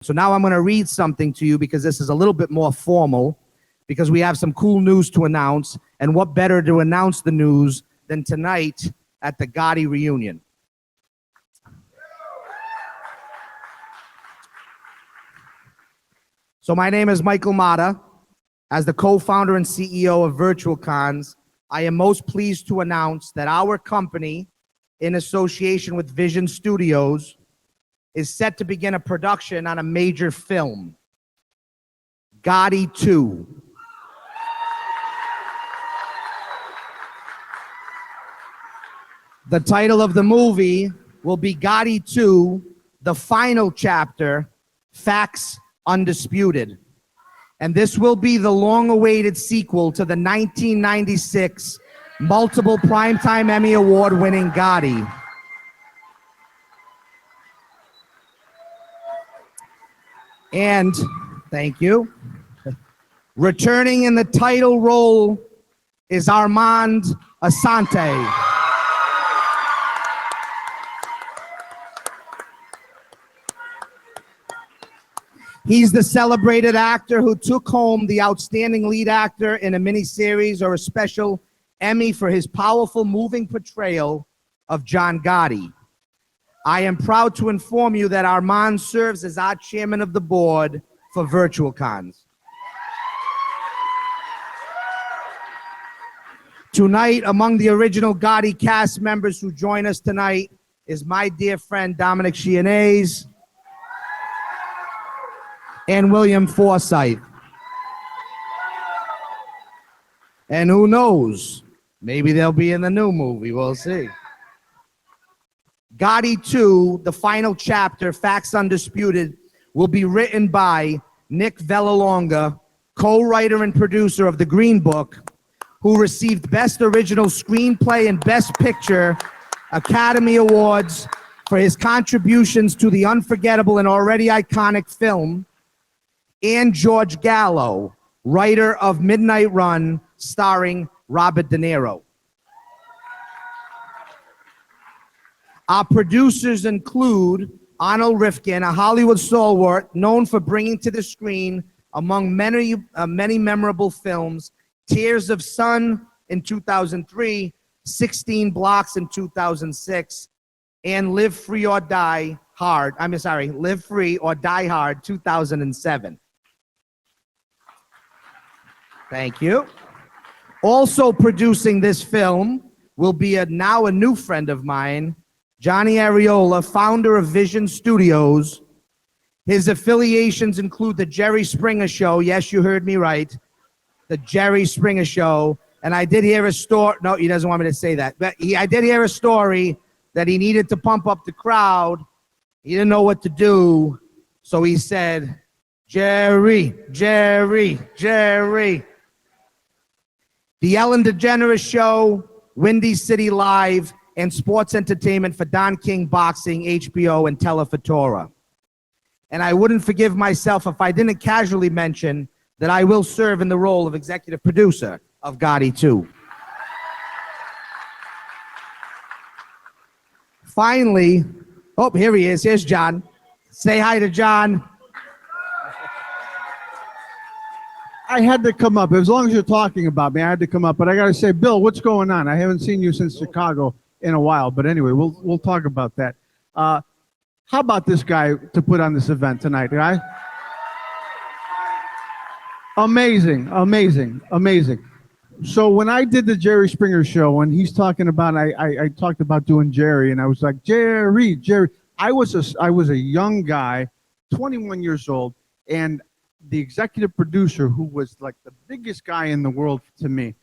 So now I'm going to read something to you because this is a little bit more formal, because we have some cool news to announce, and what better to announce the news than tonight at the Gotti reunion. So my name is Michael Mota. As the co-founder and CEO of VirtualCons, I am most pleased to announce that our company, in association with Vision Studios, is set to begin a production on a major film, Gotti II. The title of the movie will be Gotti II, the final chapter, Facts Undisputed. And this will be the long-awaited sequel to the 1996 multiple Primetime Emmy Award-winning Gotti. And, thank you, returning in the title role is Armand Assante. He's the celebrated actor who took home the Outstanding Lead Actor in a miniseries or a special Emmy for his powerful, moving portrayal of John Gotti. I am proud to inform you that Armand serves as our chairman of the board for VirtualCons. Tonight, among the original Gotti cast members who join us tonight is my dear friend Dominic Chianese and William Forsythe. And who knows, maybe they'll be in the new movie, we'll see. Gotti II, the final chapter, Facts Undisputed, will be written by Nick Vallelonga, co-writer and producer of The Green Book, who received Best Original Screenplay and Best Picture Academy Awards for his contributions to the unforgettable and already iconic film, and George Gallo, writer of Midnight Run, starring Robert De Niro. Our producers include Arnold Rifkin, a Hollywood stalwart known for bringing to the screen, among many memorable films, Tears of Sun in 2003, 16 Blocks in 2006, and Live Free or Die Hard, Live Free or Die Hard 2007. Thank you. Also producing this film will be now a new friend of mine, Johnny Arreola, founder of Vision Studios. His affiliations include The Jerry Springer Show. Yes, you heard me right. The Jerry Springer Show. And I did hear a story. No, he doesn't want me to say that. But I did hear a story that he needed to pump up the crowd. He didn't know what to do. So he said, Jerry, Jerry, Jerry. The Ellen DeGeneres Show, Windy City Live, and sports entertainment for Don King Boxing, HBO, and Telefatora. And I wouldn't forgive myself if I didn't casually mention that I will serve in the role of executive producer of Gotti II. Finally, oh, here he is. Here's John. Say hi to John. I had to come up. As long as you're talking about me, I had to come up. But I got to say, Bill, what's going on? I haven't seen you since Chicago in a while. But anyway, we'll talk about that. How about this guy to put on this event tonight, guy? Amazing, amazing, amazing. So when I did the Jerry Springer Show, and he's talking about, I talked about doing Jerry, and I was like, Jerry, Jerry. I was a young guy, 21 years old, and the executive producer, who was like the biggest guy in the world to me,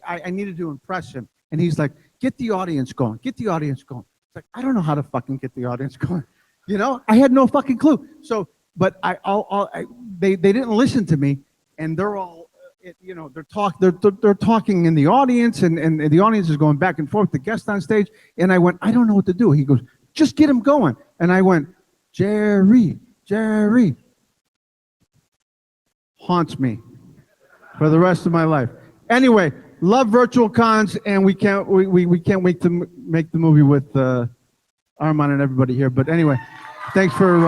I needed to impress him. And he's like, get the audience going, get the audience going. It's like, I don't know how to fucking get the audience going. You know, I had no fucking clue. So, but they didn't listen to me, and they're all, you know, they're talking in the audience, and the audience is going back and forth, the guest on stage. And I went, I don't know what to do. He goes, just get him going. And I went, Jerry, Jerry. Haunts me for the rest of my life. Anyway, love VirtualCons, and we can't wait to make the movie with Armand and everybody here. But anyway, thanks for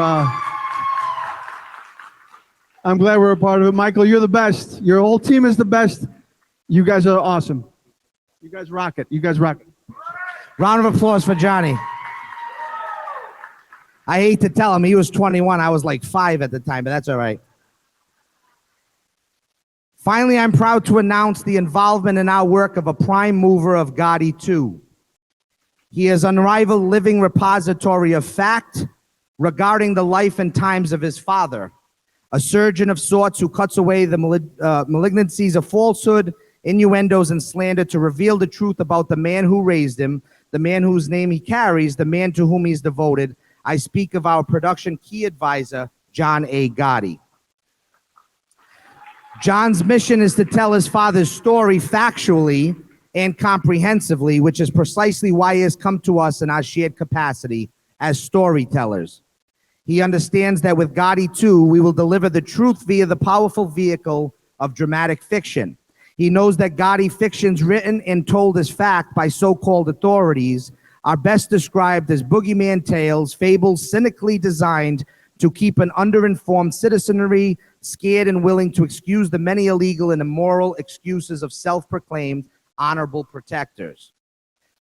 I'm glad we're a part of it. Michael, you're the best. Your whole team is the best. You guys are awesome. You guys rock it. You guys rock it. Round of applause for Johnny. I hate to tell him, he was 21. I was like 5 at the time, but that's all right. Finally, I'm proud to announce the involvement in our work of a prime mover of Gotti II. He is unrivaled living repository of fact regarding the life and times of his father, a surgeon of sorts who cuts away the malignancies of falsehood, innuendos, and slander to reveal the truth about the man who raised him, the man whose name he carries, the man to whom he's devoted. I speak of our production key advisor, John A. Gotti. John's mission is to tell his father's story factually and comprehensively, which is precisely why he has come to us in our shared capacity as storytellers. He understands that with Gotti II, we will deliver the truth via the powerful vehicle of dramatic fiction. He knows that Gotti fictions written and told as fact by so-called authorities are best described as boogeyman tales, fables cynically designed to keep an underinformed citizenry scared and willing to excuse the many illegal and immoral excuses of self-proclaimed honorable protectors.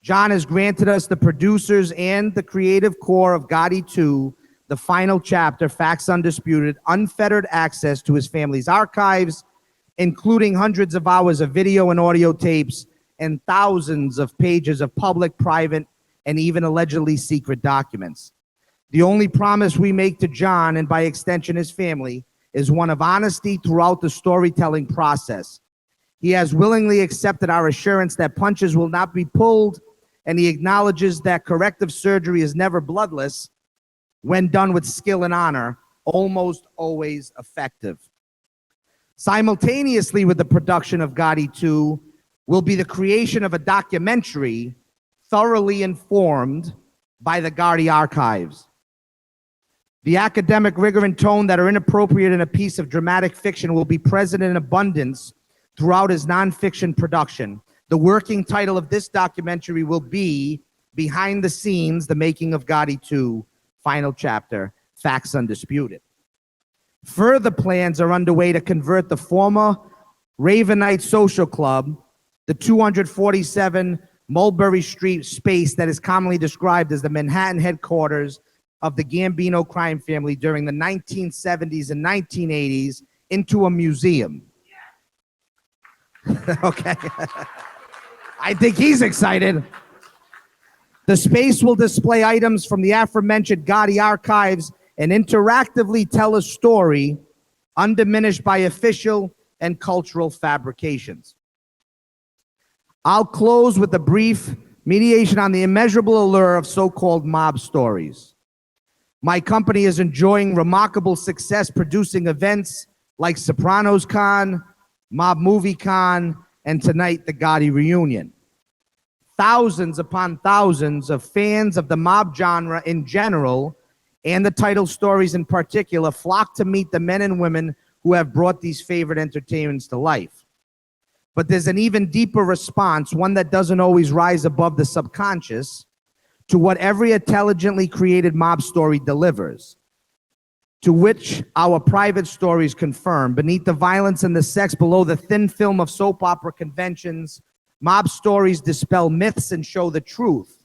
John has granted us, the producers and the creative core of Gotti II, the final chapter, Facts Undisputed, unfettered access to his family's archives, including hundreds of hours of video and audio tapes and thousands of pages of public, private, and even allegedly secret documents. The only promise we make to John, and by extension his family, is one of honesty throughout the storytelling process. He has willingly accepted our assurance that punches will not be pulled, and he acknowledges that corrective surgery is never bloodless when done with skill and honor, almost always effective. Simultaneously with the production of Gotti II will be the creation of a documentary thoroughly informed by the Gotti archives. The academic rigor and tone that are inappropriate in a piece of dramatic fiction will be present in abundance throughout his nonfiction production. The working title of this documentary will be Behind the Scenes, The Making of Gotti II, Final Chapter, Facts Undisputed. Further plans are underway to convert the former Ravenite Social Club, the 247 Mulberry Street space that is commonly described as the Manhattan headquarters of the Gambino crime family during the 1970s and 1980s, into a museum. Okay. I think he's excited. The space will display items from the aforementioned Gotti archives and interactively tell a story undiminished by official and cultural fabrications. I'll close with a brief mediation on the immeasurable allure of so-called mob stories. My company is enjoying remarkable success producing events like SopranosCon, MobMovieCon, and tonight the Gotti reunion. Thousands upon thousands of fans of the mob genre in general and the title stories in particular flock to meet the men and women who have brought these favorite entertainments to life. But there's an even deeper response, one that doesn't always rise above the subconscious, to what every intelligently created mob story delivers, to which our private stories confirm. Beneath the violence and the sex, below the thin film of soap opera conventions, mob stories dispel myths and show the truth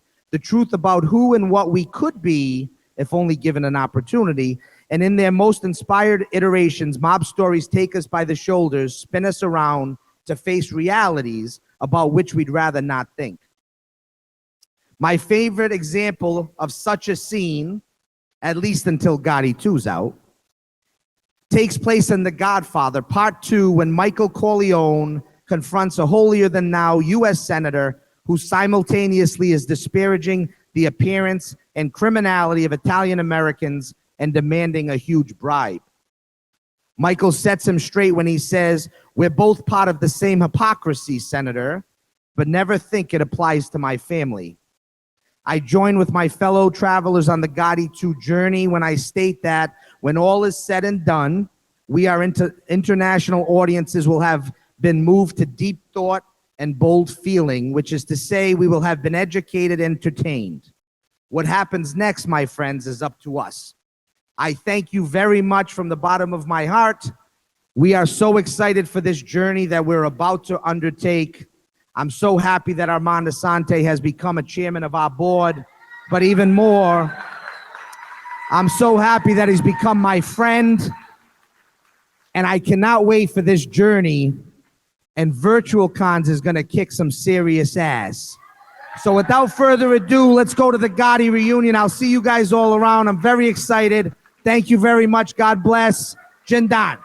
about who and what we could be if only given an opportunity. And in their most inspired iterations, mob stories take us by the shoulders, spin us around to face realities about which we'd rather not think. My favorite example of such a scene, at least until Gotti II's out, takes place in The Godfather, Part 2, when Michael Corleone confronts a holier-than-thou U.S. senator who simultaneously is disparaging the appearance and criminality of Italian Americans and demanding a huge bribe. Michael sets him straight when he says, "We're both part of the same hypocrisy, Senator, but never think it applies to my family." I join with my fellow travelers on the Gotti II journey when I state that when all is said and done, we are international audiences will have been moved to deep thought and bold feeling, which is to say we will have been educated and entertained. What happens next, my friends, is up to us. I thank you very much from the bottom of my heart. We are so excited for this journey that we're about to undertake. I'm so happy that Armand Assante has become a chairman of our board, but even more, I'm so happy that he's become my friend, and I cannot wait for this journey, and VirtualCons is gonna kick some serious ass. So without further ado, let's go to the Gotti reunion. I'll see you guys all around. I'm very excited. Thank you very much. God bless. Jindan.